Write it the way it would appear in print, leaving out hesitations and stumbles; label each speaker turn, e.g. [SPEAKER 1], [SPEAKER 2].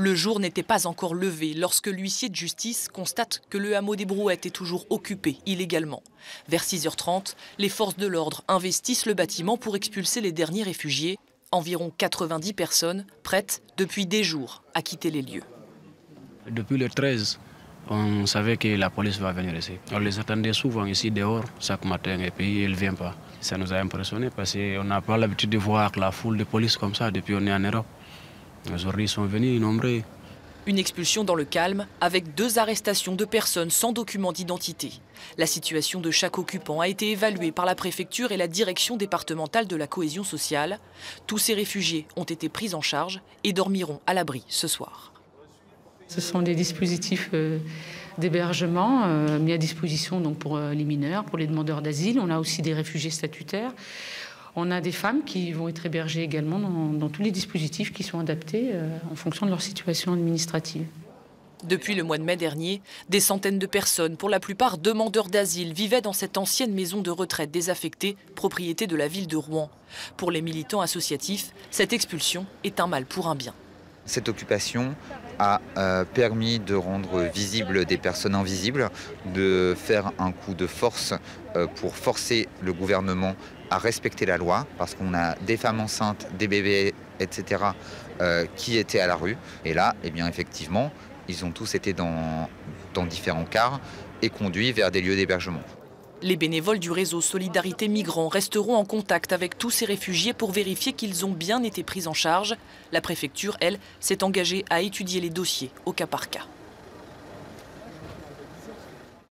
[SPEAKER 1] Le jour n'était pas encore levé lorsque l'huissier de justice constate que le hameau des Brouettes est toujours occupé illégalement. Vers 6h30, les forces de l'ordre investissent le bâtiment pour expulser les derniers réfugiés. Environ 90 personnes prêtes depuis des jours à quitter les lieux.
[SPEAKER 2] Depuis le 13, on savait que la police va venir ici. On les attendait souvent ici dehors chaque matin et puis ils ne viennent pas. Ça nous a impressionnés parce qu'on n'a pas l'habitude de voir la foule de police comme ça depuis qu'on est en Europe. Aujourd'hui, ils sont venus nombreux.
[SPEAKER 1] Une expulsion dans le calme avec 2 arrestations de personnes sans document d'identité. La situation de chaque occupant a été évaluée par la préfecture et la direction départementale de la cohésion sociale. Tous ces réfugiés ont été pris en charge et dormiront à l'abri ce soir.
[SPEAKER 3] Ce sont des dispositifs d'hébergement mis à disposition donc pour les mineurs, pour les demandeurs d'asile. On a aussi des réfugiés statutaires. On a des femmes qui vont être hébergées également dans tous les dispositifs qui sont adaptés en fonction de leur situation administrative.
[SPEAKER 1] Depuis le mois de mai dernier, des centaines de personnes, pour la plupart demandeurs d'asile, vivaient dans cette ancienne maison de retraite désaffectée, propriété de la ville de Rouen. Pour les militants associatifs, cette expulsion est un mal pour un bien.
[SPEAKER 4] Cette occupation a permis de rendre visibles des personnes invisibles, de faire un coup de force pour forcer le gouvernement à respecter la loi, parce qu'on a des femmes enceintes, des bébés, etc., qui étaient à la rue. Et là, eh bien, effectivement, ils ont tous été dans différents cars et conduits vers des lieux d'hébergement.
[SPEAKER 1] Les bénévoles du réseau Solidarité Migrants resteront en contact avec tous ces réfugiés pour vérifier qu'ils ont bien été pris en charge. La préfecture, elle, s'est engagée à étudier les dossiers au cas par cas.